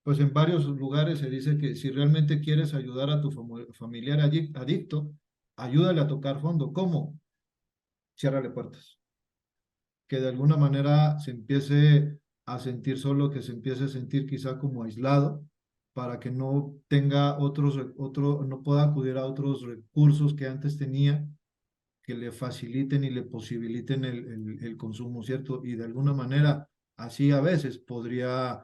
pues en varios lugares se dice que si realmente quieres ayudar a tu familiar adicto, ayúdale a tocar fondo. ¿Cómo? Ciérrale puertas. Que de alguna manera se empiece a sentir solo, que se empiece a sentir quizá como aislado, para que no tenga no pueda acudir a otros recursos que antes tenía que le faciliten y le posibiliten el consumo, ¿cierto? Y de alguna manera, así a veces podría,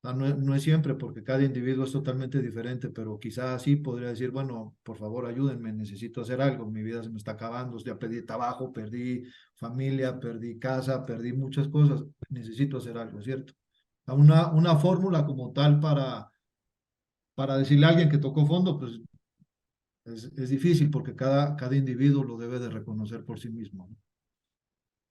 no es siempre porque cada individuo es totalmente diferente, pero quizás así podría decir, bueno, por favor ayúdenme, necesito hacer algo, mi vida se me está acabando, ya perdí trabajo, perdí familia, perdí casa, perdí muchas cosas, necesito hacer algo, ¿cierto? Una fórmula como tal para decirle a alguien que tocó fondo, pues es difícil porque cada individuo lo debe de reconocer por sí mismo, ¿no?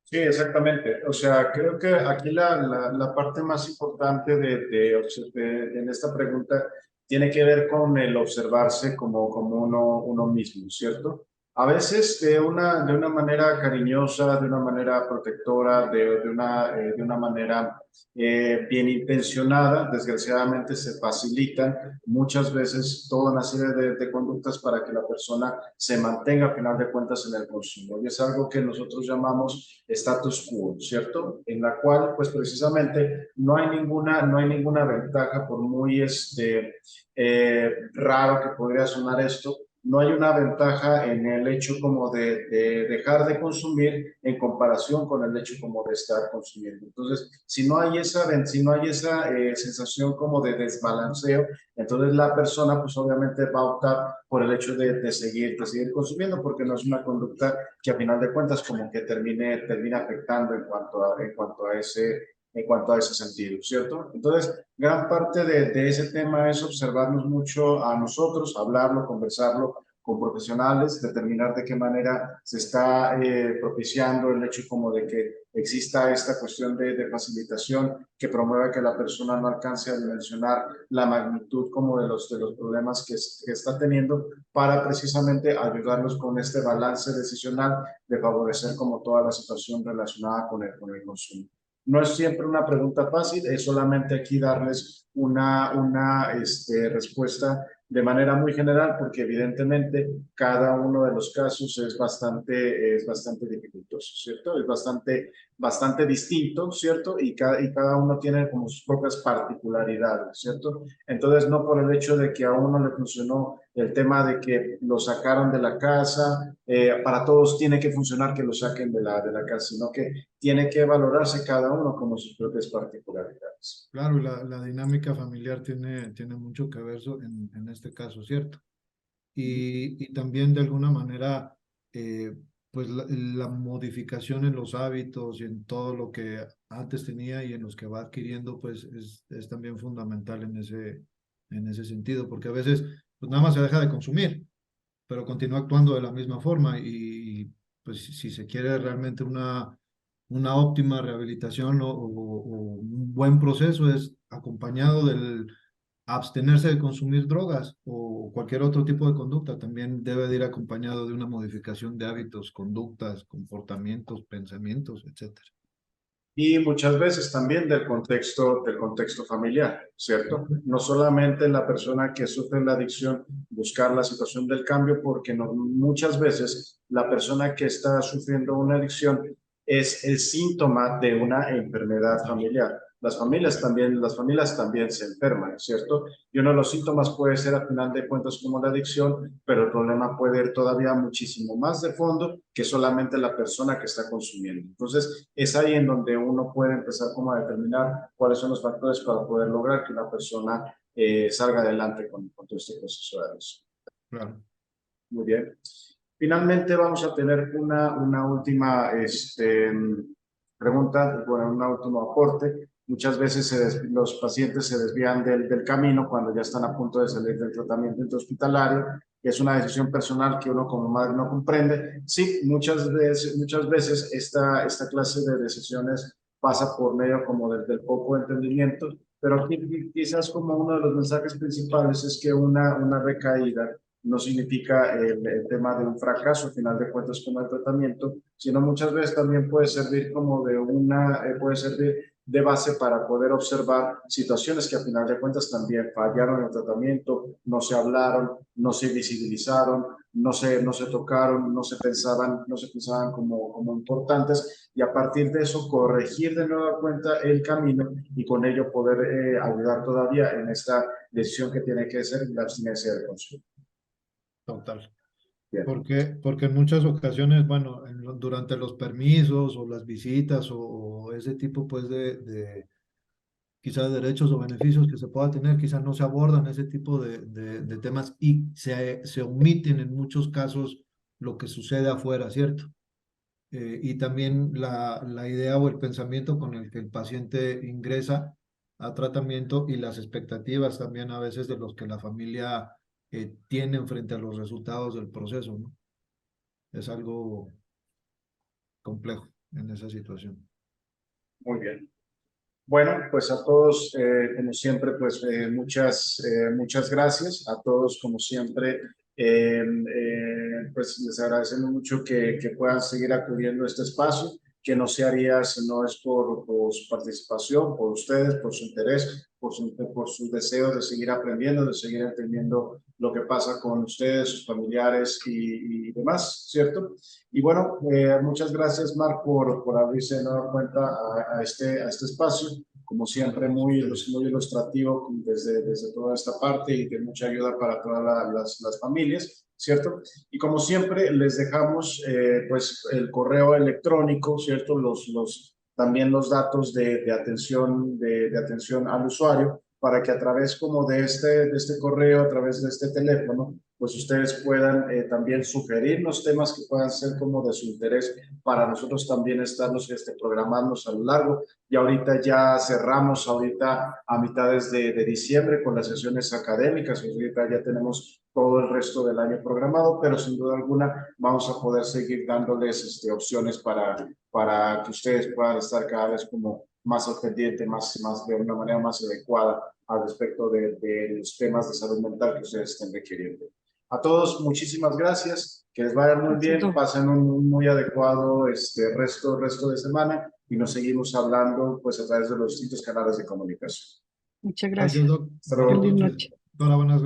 Sí, exactamente. O sea, creo que aquí la parte más importante en esta pregunta tiene que ver con el observarse como uno mismo, ¿cierto? A veces de una manera cariñosa, de una manera protectora, de una manera bien intencionada, desgraciadamente se facilitan muchas veces toda una serie de conductas para que la persona se mantenga a final de cuentas en el consumo. Y es algo que nosotros llamamos status quo, ¿cierto? En la cual, pues precisamente, no hay ninguna ventaja, por muy raro que podría sonar esto, no hay una ventaja en el hecho como de dejar de consumir en comparación con el hecho como de estar consumiendo. Entonces, si no hay esa sensación como de desbalanceo, entonces la persona pues obviamente va a optar por el hecho de seguir consumiendo porque no es una conducta que a final de cuentas como que termina afectando en cuanto a ese sentido, ¿cierto? Entonces, gran parte de ese tema es observarnos mucho a nosotros, hablarlo, conversarlo con profesionales, determinar de qué manera se está propiciando el hecho como de que exista esta cuestión de facilitación que promueva que la persona no alcance a dimensionar la magnitud como de los problemas que está teniendo para precisamente ayudarlos con este balance decisional de favorecer como toda la situación relacionada con el consumo. No es siempre una pregunta fácil, es solamente aquí darles una respuesta de manera muy general, porque evidentemente cada uno de los casos es bastante dificultoso, ¿cierto? Es bastante distinto, ¿cierto? Y cada uno tiene como sus propias particularidades, ¿cierto? Entonces, no por el hecho de que a uno le funcionó el tema de que lo sacaron de la casa, para todos tiene que funcionar que lo saquen de la casa, sino que tiene que valorarse cada uno como sus propias particularidades. Claro, la dinámica familiar tiene mucho que ver en este caso, ¿cierto? Y también de alguna manera, pues la modificación en los hábitos y en todo lo que antes tenía y en los que va adquiriendo, pues es también fundamental en ese sentido, porque a veces pues nada más se deja de consumir, pero continúa actuando de la misma forma pues si se quiere realmente una óptima rehabilitación o un buen proceso es acompañado del abstenerse de consumir drogas o cualquier otro tipo de conducta. También debe de ir acompañado de una modificación de hábitos, conductas, comportamientos, pensamientos, etcétera. Y muchas veces también del contexto familiar, ¿cierto? No solamente la persona que sufre la adicción buscar la situación del cambio, porque no, muchas veces la persona que está sufriendo una adicción es el síntoma de una enfermedad familiar. Las familias también se enferman, ¿cierto? Y uno de los síntomas puede ser, al final de cuentas, como la adicción, pero el problema puede ir todavía muchísimo más de fondo que solamente la persona que está consumiendo. Entonces, es ahí en donde uno puede empezar como a determinar cuáles son los factores para poder lograr que una persona salga adelante con todo este proceso de adicción. Claro. Muy bien. Finalmente vamos a tener una última pregunta, bueno, un último aporte. Muchas veces los pacientes se desvían del camino cuando ya están a punto de salir del tratamiento intrahospitalario. Es una decisión personal que uno como madre no comprende. Sí, muchas veces esta clase de decisiones pasa por medio como del poco entendimiento, pero aquí quizás como uno de los mensajes principales es que una recaída no significa el tema de un fracaso, al final de cuentas, como el tratamiento, sino muchas veces también puede servir como puede servir de base para poder observar situaciones que al final de cuentas también fallaron en el tratamiento, no se hablaron, no se visibilizaron, no se tocaron, no se pensaban como importantes, y a partir de eso corregir de nueva cuenta el camino y con ello poder ayudar todavía en esta decisión que tiene que ser la abstinencia del consumo. Total. Bien. Porque en muchas ocasiones, bueno, durante los permisos o las visitas o ese tipo pues de quizás derechos o beneficios que se pueda tener, quizás no se abordan ese tipo de temas y se omiten en muchos casos lo que sucede afuera, ¿cierto? Y también la idea o el pensamiento con el que el paciente ingresa a tratamiento y las expectativas también a veces de los que la familia tienen frente a los resultados del proceso, ¿no? Es algo complejo en esa situación. Muy bien. Bueno, pues a todos, como siempre, pues muchas gracias. A todos, como siempre, pues les agradecemos mucho que puedan seguir acudiendo a este espacio, que no se haría si no es por su participación, por ustedes, por su interés, por sus deseos de seguir aprendiendo, de seguir entendiendo lo que pasa con ustedes, sus familiares y demás, ¿cierto? Y bueno, muchas gracias, Marc, por abrirse de nueva cuenta a este espacio. Como siempre, muy ilustrativo desde toda esta parte y de mucha ayuda para todas las familias, ¿cierto? Y como siempre, les dejamos pues el correo electrónico, ¿cierto? También los datos de atención al usuario para que a través como de este correo, a través de este teléfono, pues ustedes puedan también sugerirnos temas que puedan ser como de su interés para nosotros también estarnos programarnos a lo largo. Y ahorita ya cerramos, ahorita a mitades de diciembre con las sesiones académicas, ahorita ya tenemos todo el resto del año programado, pero sin duda alguna vamos a poder seguir dándoles opciones para que ustedes puedan estar cada vez como más al pendiente, más de una manera más adecuada al respecto de los temas de salud mental que ustedes estén requiriendo. A todos, muchísimas gracias, que les vaya muy bien, pasen un muy adecuado resto de semana y nos seguimos hablando pues a través de los distintos canales de comunicación. Muchas Gracias, gracias. Doc. Hasta luego. Feliz noche. Doctora, buenas